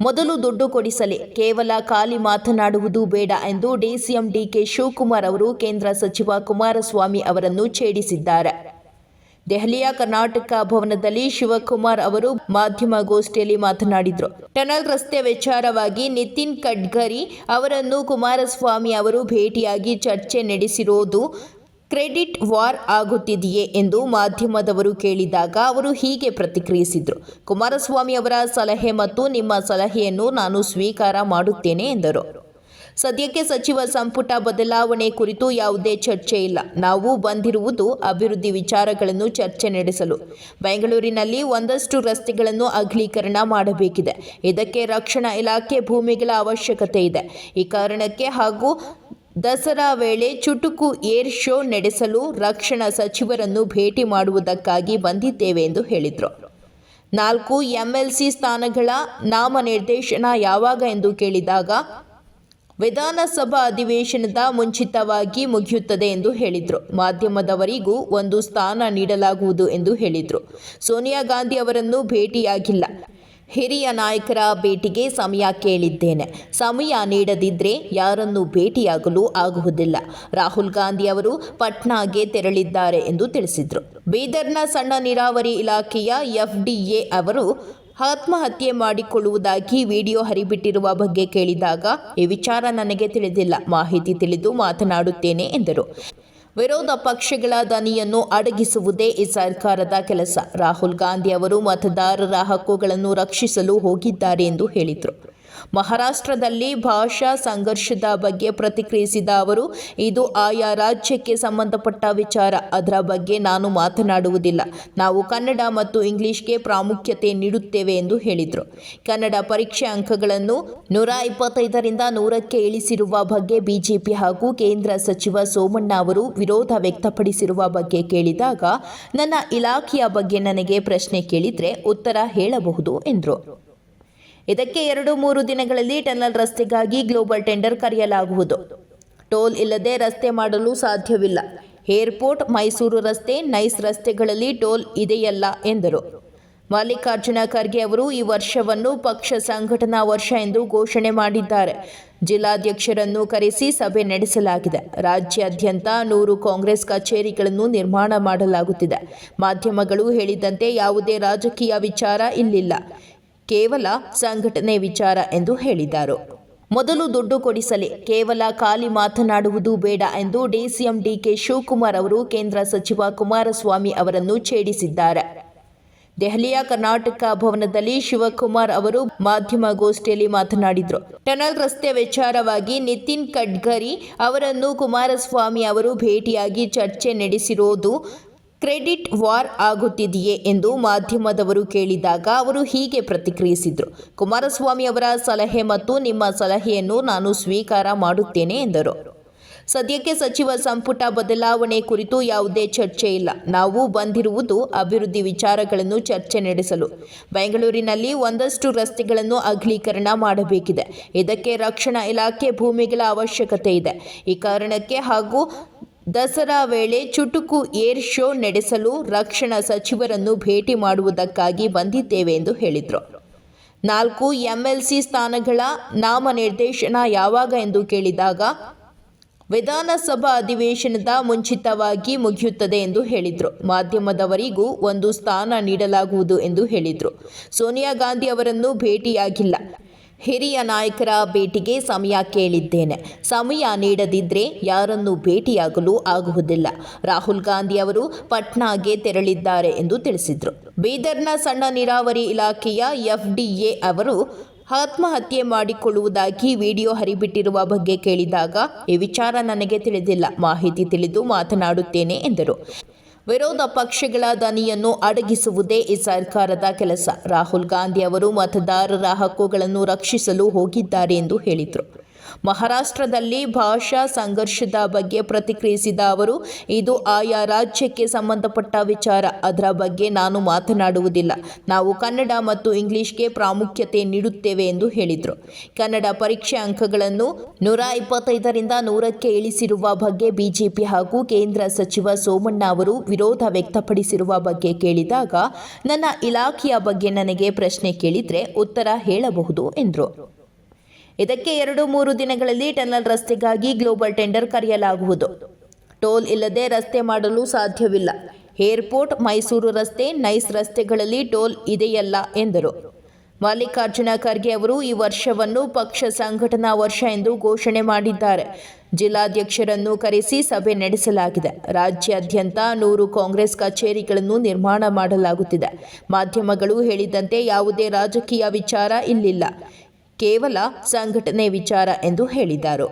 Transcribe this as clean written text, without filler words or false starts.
ಮೊದಲು ದುಡ್ಡು ಕೊಡಿಸಲಿ, ಕೇವಲ ಖಾಲಿ ಮಾತನಾಡುವುದು ಬೇಡ ಎಂದು ಡಿಸಿಎಂ ಡಿಕೆ ಶಿವಕುಮಾರ್ ಅವರು ಕೇಂದ್ರ ಸಚಿವ ಕುಮಾರಸ್ವಾಮಿ ಅವರನ್ನು ಛೇಡಿಸಿದ್ದಾರೆ. ದೆಹಲಿಯ ಕರ್ನಾಟಕ ಭವನದಲ್ಲಿ ಶಿವಕುಮಾರ್ ಅವರು ಮಾಧ್ಯಮಗೋಷ್ಠಿಯಲ್ಲಿ ಮಾತನಾಡಿದರು. ಟನಲ್ ರಸ್ತೆ ವಿಚಾರವಾಗಿ ನಿತಿನ್ ಗಡ್ಕರಿ ಅವರನ್ನು ಕುಮಾರಸ್ವಾಮಿ ಅವರು ಭೇಟಿಯಾಗಿ ಚರ್ಚೆ ನಡೆಸಿರೋದು ಕ್ರೆಡಿಟ್ ವಾರ್ ಆಗುತ್ತಿದೆಯೇ ಎಂದು ಮಾಧ್ಯಮದವರು ಕೇಳಿದಾಗ ಅವರು ಹೀಗೆ ಪ್ರತಿಕ್ರಿಯಿಸಿದರು. ಕುಮಾರಸ್ವಾಮಿ ಅವರ ಸಲಹೆ ಮತ್ತು ನಿಮ್ಮ ಸಲಹೆಯನ್ನು ನಾನು ಸ್ವೀಕಾರ ಮಾಡುತ್ತೇನೆ ಎಂದರು. ಸದ್ಯಕ್ಕೆ ಸಚಿವ ಸಂಪುಟ ಬದಲಾವಣೆ ಕುರಿತು ಯಾವುದೇ ಚರ್ಚೆ ಇಲ್ಲ. ನಾವು ಬಂದಿರುವುದು ಅಭಿವೃದ್ಧಿ ವಿಚಾರಗಳನ್ನು ಚರ್ಚೆ ನಡೆಸಲು. ಬೆಂಗಳೂರಿನಲ್ಲಿ ಒಂದಷ್ಟು ರಸ್ತೆಗಳನ್ನು ಅಗಲೀಕರಣ ಮಾಡಬೇಕಿದೆ. ಇದಕ್ಕೆ ರಕ್ಷಣಾ ಇಲಾಖೆ ಭೂಮಿಗಳ ಅವಶ್ಯಕತೆ ಇದೆ. ಈ ಕಾರಣಕ್ಕೆ ಹಾಗೂ ದಸರಾ ವೇಳೆ ಚುಟುಕು ಏರ್ ಶೋ ನಡೆಸಲು ರಕ್ಷಣಾ ಸಚಿವರನ್ನು ಭೇಟಿ ಮಾಡುವುದಕ್ಕಾಗಿ ಬಂದಿದ್ದೇವೆ ಎಂದು ಹೇಳಿದರು. 4 ಎಂಎಲ್ಸಿ ಸ್ಥಾನಗಳ ನಾಮನಿರ್ದೇಶನ ಯಾವಾಗ ಎಂದು ಕೇಳಿದಾಗ ವಿಧಾನಸಭಾ ಅಧಿವೇಶನದ ಮುಂಚಿತವಾಗಿ ಮುಗಿಯುತ್ತದೆ ಎಂದು ಹೇಳಿದರು. ಮಾಧ್ಯಮದವರಿಗೂ ಒಂದು ಸ್ಥಾನ ನೀಡಲಾಗುವುದು ಎಂದು ಹೇಳಿದರು. ಸೋನಿಯಾ ಗಾಂಧಿ ಅವರನ್ನು ಭೇಟಿಯಾಗಿಲ್ಲ. ಹಿರಿಯ ನಾಯಕರ ಭೇಟಿಗೆ ಸಮಯ ಕೇಳಿದ್ದೇನೆ. ಸಮಯ ನೀಡದಿದ್ದರೆ ಯಾರನ್ನು ಭೇಟಿಯಾಗಲು ಆಗುವುದಿಲ್ಲ. ರಾಹುಲ್ ಗಾಂಧಿ ಅವರು ಪಾಟ್ನಾಗೆ ತೆರಳಿದ್ದಾರೆ ಎಂದು ತಿಳಿಸಿದರು. ಬೀದರ್ನ ಸಣ್ಣ ನೀರಾವರಿ ಇಲಾಖೆಯ ಎಫ್ಡಿಎ ಅವರು ಆತ್ಮಹತ್ಯೆ ಮಾಡಿಕೊಳ್ಳುವುದಾಗಿ ವಿಡಿಯೋ ಹರಿಬಿಟ್ಟಿರುವ ಬಗ್ಗೆ ಕೇಳಿದಾಗ ಈ ವಿಚಾರ ನನಗೆ ತಿಳಿದಿಲ್ಲ. ಮಾಹಿತಿ ತಿಳಿದು ಮಾತನಾಡುತ್ತೇನೆ ಎಂದರು. ವಿರೋಧ ಪಕ್ಷಗಳ ದನಿಯನ್ನು ಅಡಗಿಸುವುದೇ ಈ ಸರ್ಕಾರದ ಕೆಲಸ. ರಾಹುಲ್ ಗಾಂಧಿ ಅವರು ಮತದಾರರ ಹಕ್ಕುಗಳನ್ನು ರಕ್ಷಿಸಲು ಹೋಗಿದ್ದಾರೆ ಎಂದು ಹೇಳಿದರು. ಮಹಾರಾಷ್ಟ್ರದಲ್ಲಿ ಭಾಷಾ ಸಂಘರ್ಷದ ಬಗ್ಗೆ ಪ್ರತಿಕ್ರಿಯಿಸಿದ ಅವರು, ಇದು ಆಯಾ ರಾಜ್ಯಕ್ಕೆ ಸಂಬಂಧಪಟ್ಟ ವಿಚಾರ. ಅದರ ಬಗ್ಗೆ ನಾನು ಮಾತನಾಡುವುದಿಲ್ಲ. ನಾವು ಕನ್ನಡ ಮತ್ತು ಇಂಗ್ಲಿಷ್ಗೆ ಪ್ರಾಮುಖ್ಯತೆ ನೀಡುತ್ತೇವೆ ಎಂದು ಹೇಳಿದರು. ಕನ್ನಡ ಪರೀಕ್ಷೆ ಅಂಕಗಳನ್ನು 125ರಿಂದ 100ಕ್ಕೆ ಇಳಿಸಿರುವ ಬಗ್ಗೆ ಬಿಜೆಪಿ ಹಾಗೂ ಕೇಂದ್ರ ಸಚಿವ ಸೋಮಣ್ಣ ಅವರು ವಿರೋಧ ವ್ಯಕ್ತಪಡಿಸಿರುವ ಬಗ್ಗೆ ಕೇಳಿದಾಗ ನನ್ನ ಇಲಾಖೆಯ ಬಗ್ಗೆ ನನಗೆ ಪ್ರಶ್ನೆ ಕೇಳಿದರೆ ಉತ್ತರ ಹೇಳಬಹುದು ಎಂದರು. ಇದಕ್ಕೆ 2-3 ದಿನಗಳಲ್ಲಿ ಟನಲ್ ರಸ್ತೆಗಾಗಿ ಗ್ಲೋಬಲ್ ಟೆಂಡರ್ ಕರೆಯಲಾಗುವುದು. ಟೋಲ್ ಇಲ್ಲದೆ ರಸ್ತೆ ಮಾಡಲು ಸಾಧ್ಯವಿಲ್ಲ. ಏರ್ಪೋರ್ಟ್, ಮೈಸೂರು ರಸ್ತೆ, ನೈಸ್ ರಸ್ತೆಗಳಲ್ಲಿ ಟೋಲ್ ಇದೆಯಲ್ಲ ಎಂದರು. ಮಲ್ಲಿಕಾರ್ಜುನ ಖರ್ಗೆ ಅವರು ಈ ವರ್ಷವನ್ನು ಪಕ್ಷ ಸಂಘಟನಾ ವರ್ಷ ಎಂದು ಘೋಷಣೆ ಮಾಡಿದ್ದಾರೆ. ಜಿಲ್ಲಾಧ್ಯಕ್ಷರನ್ನು ಕರೆಸಿ ಸಭೆ ನಡೆಸಲಾಗಿದೆ. ರಾಜ್ಯಾದ್ಯಂತ 100 ಕಾಂಗ್ರೆಸ್ ಕಚೇರಿಗಳನ್ನು ನಿರ್ಮಾಣ ಮಾಡಲಾಗುತ್ತಿದೆ. ಮಾಧ್ಯಮಗಳು ಹೇಳಿದಂತೆ ಯಾವುದೇ ರಾಜಕೀಯ ವಿಚಾರ ಇಲ್ಲಿಲ್ಲ, ಕೇವಲ ಸಂಘಟನೆ ವಿಚಾರ ಎಂದು ಹೇಳಿದರು. ಮೊದಲು ದುಡ್ಡು ಕೊಡಿಸಲಿ, ಕೇವಲ ಖಾಲಿ ಮಾತನಾಡುವುದು ಬೇಡ ಎಂದು ಡಿಸಿಎಂ ಡಿಕೆ ಶಿವಕುಮಾರ್ ಅವರು ಕೇಂದ್ರ ಸಚಿವ ಕುಮಾರಸ್ವಾಮಿ ಅವರನ್ನು ಛೇಡಿಸಿದ್ದಾರೆ. ದೆಹಲಿಯ ಕರ್ನಾಟಕ ಭವನದಲ್ಲಿ ಶಿವಕುಮಾರ್ ಅವರು ಮಾಧ್ಯಮಗೋಷ್ಠಿಯಲ್ಲಿ ಮಾತನಾಡಿದರು. ಟನಲ್ ರಸ್ತೆ ವಿಚಾರವಾಗಿ ನಿತಿನ್ ಗಡ್ಕರಿ ಅವರನ್ನು ಕುಮಾರಸ್ವಾಮಿ ಅವರು ಭೇಟಿಯಾಗಿ ಚರ್ಚೆ ನಡೆಸಿರೋದು ಕ್ರೆಡಿಟ್ ವಾರ್ ಆಗುತ್ತಿದೆಯೇ ಎಂದು ಮಾಧ್ಯಮದವರು ಕೇಳಿದಾಗ ಅವರು ಹೀಗೆ ಪ್ರತಿಕ್ರಿಯಿಸಿದರು. ಕುಮಾರಸ್ವಾಮಿ ಅವರ ಸಲಹೆ ಮತ್ತು ನಿಮ್ಮ ಸಲಹೆಯನ್ನು ನಾನು ಸ್ವೀಕಾರ ಮಾಡುತ್ತೇನೆ ಎಂದರು. ಸದ್ಯಕ್ಕೆ ಸಚಿವ ಸಂಪುಟ ಬದಲಾವಣೆ ಕುರಿತು ಯಾವುದೇ ಚರ್ಚೆ ಇಲ್ಲ. ನಾವು ಬಂದಿರುವುದು ಅಭಿವೃದ್ಧಿ ವಿಚಾರಗಳನ್ನು ಚರ್ಚೆ ನಡೆಸಲು. ಬೆಂಗಳೂರಿನಲ್ಲಿ ಒಂದಷ್ಟು ರಸ್ತೆಗಳನ್ನು ಅಗಲೀಕರಣ ಮಾಡಬೇಕಿದೆ. ಇದಕ್ಕೆ ರಕ್ಷಣಾ ಇಲಾಖೆ ಭೂಮಿಗಳ ಅವಶ್ಯಕತೆ ಇದೆ. ಈ ಕಾರಣಕ್ಕೆ ಹಾಗೂ ದಸರಾ ವೇಳೆ ಚುಟುಕು ಏರ್ ಶೋ ನಡೆಸಲು ರಕ್ಷಣಾ ಸಚಿವರನ್ನು ಭೇಟಿ ಮಾಡುವುದಕ್ಕಾಗಿ ಬಂದಿದ್ದೇವೆ ಎಂದು ಹೇಳಿದರು. 4 ಎಂಎಲ್ಸಿ ಸ್ಥಾನಗಳ ನಾಮನಿರ್ದೇಶನ ಯಾವಾಗ ಎಂದು ಕೇಳಿದಾಗ ವಿಧಾನಸಭಾ ಅಧಿವೇಶನದ ಮುಂಚಿತವಾಗಿ ಮುಗಿಯುತ್ತದೆ ಎಂದು ಹೇಳಿದರು. ಮಾಧ್ಯಮದವರಿಗೂ ಒಂದು ಸ್ಥಾನ ನೀಡಲಾಗುವುದು ಎಂದು ಹೇಳಿದರು. ಸೋನಿಯಾ ಗಾಂಧಿ ಅವರನ್ನು ಭೇಟಿಯಾಗಿಲ್ಲ. ಹಿರಿಯ ನಾಯಕರ ಭೇಟಿಗೆ ಸಮಯ ಕೇಳಿದ್ದೇನೆ. ಸಮಯ ನೀಡದಿದ್ದರೆ ಯಾರನ್ನು ಭೇಟಿಯಾಗಲು ಆಗುವುದಿಲ್ಲ. ರಾಹುಲ್ ಗಾಂಧಿ ಅವರು ಪಾಟ್ನಾಗೆ ತೆರಳಿದ್ದಾರೆ ಎಂದು ತಿಳಿಸಿದರು. ಬೀದರ್ನ ಸಣ್ಣ ನೀರಾವರಿ ಇಲಾಖೆಯ ಎಫ್ಡಿಎ ಅವರು ಆತ್ಮಹತ್ಯೆ ಮಾಡಿಕೊಳ್ಳುವುದಾಗಿ ವಿಡಿಯೋ ಹರಿಬಿಟ್ಟಿರುವ ಬಗ್ಗೆ ಕೇಳಿದಾಗ ಈ ವಿಚಾರ ನನಗೆ ತಿಳಿದಿಲ್ಲ. ಮಾಹಿತಿ ತಿಳಿದು ಮಾತನಾಡುತ್ತೇನೆ ಎಂದರು. ವಿರೋಧ ಪಕ್ಷಗಳ ದನಿಯನ್ನು ಅಡಗಿಸುವುದೇ ಈ ಸರ್ಕಾರದ ಕೆಲಸ. ರಾಹುಲ್ ಗಾಂಧಿ ಅವರು ಮತದಾರರ ಹಕ್ಕುಗಳನ್ನು ರಕ್ಷಿಸಲು ಹೋಗಿದ್ದಾರೆ ಎಂದು ಹೇಳಿದರು. ಮಹಾರಾಷ್ಟ್ರದಲ್ಲಿ ಭಾಷಾ ಸಂಘರ್ಷದ ಬಗ್ಗೆ ಪ್ರತಿಕ್ರಿಯಿಸಿದ ಅವರು, ಇದು ಆಯಾ ರಾಜ್ಯಕ್ಕೆ ಸಂಬಂಧಪಟ್ಟ ವಿಚಾರ, ಅದರ ಬಗ್ಗೆ ನಾನು ಮಾತನಾಡುವುದಿಲ್ಲ. ನಾವು ಕನ್ನಡ ಮತ್ತು ಇಂಗ್ಲಿಷ್ಗೆ ಪ್ರಾಮುಖ್ಯತೆ ನೀಡುತ್ತೇವೆ ಎಂದು ಹೇಳಿದರು. ಕನ್ನಡ ಪರೀಕ್ಷೆ ಅಂಕಗಳನ್ನು 125ರಿಂದ 100ಕ್ಕೆ ಇಳಿಸಿರುವ ಬಗ್ಗೆ ಬಿಜೆಪಿ ಹಾಗೂ ಕೇಂದ್ರ ಸಚಿವ ಸೋಮಣ್ಣ ಅವರು ವಿರೋಧ ವ್ಯಕ್ತಪಡಿಸಿರುವ ಬಗ್ಗೆ ಕೇಳಿದಾಗ, ನನ್ನ ಇಲಾಖೆಯ ಬಗ್ಗೆ ನನಗೆ ಪ್ರಶ್ನೆ ಕೇಳಿದರೆ ಉತ್ತರ ಹೇಳಬಹುದು ಎಂದರು. ಇದಕ್ಕೆ 2-3 ದಿನಗಳಲ್ಲಿ ಟನಲ್ ರಸ್ತೆಗಾಗಿ ಗ್ಲೋಬಲ್ ಟೆಂಡರ್ ಕರೆಯಲಾಗುವುದು. ಟೋಲ್ ಇಲ್ಲದೆ ರಸ್ತೆ ಮಾಡಲು ಸಾಧ್ಯವಿಲ್ಲ. ಏರ್ಪೋರ್ಟ್, ಮೈಸೂರು ರಸ್ತೆ, ನೈಸ್ ರಸ್ತೆಗಳಲ್ಲಿ ಟೋಲ್ ಇದೆಯಲ್ಲ ಎಂದರು. ಮಲ್ಲಿಕಾರ್ಜುನ ಖರ್ಗೆ ಅವರು ಈ ವರ್ಷವನ್ನು ಪಕ್ಷ ಸಂಘಟನಾ ವರ್ಷ ಎಂದು ಘೋಷಣೆ ಮಾಡಿದ್ದಾರೆ. ಜಿಲ್ಲಾಧ್ಯಕ್ಷರನ್ನು ಕರೆಸಿ ಸಭೆ ನಡೆಸಲಾಗಿದೆ. ರಾಜ್ಯಾದ್ಯಂತ 100 ಕಾಂಗ್ರೆಸ್ ಕಚೇರಿಗಳನ್ನು ನಿರ್ಮಾಣ ಮಾಡಲಾಗುತ್ತಿದೆ. ಮಾಧ್ಯಮಗಳು ಹೇಳಿದಂತೆ ಯಾವುದೇ ರಾಜಕೀಯ ವಿಚಾರ ಇಲ್ಲಿಲ್ಲ, ಕೇವಲ ಸಂಘಟನೆ ವಿಚಾರ ಎಂದು ಹೇಳಿದರು.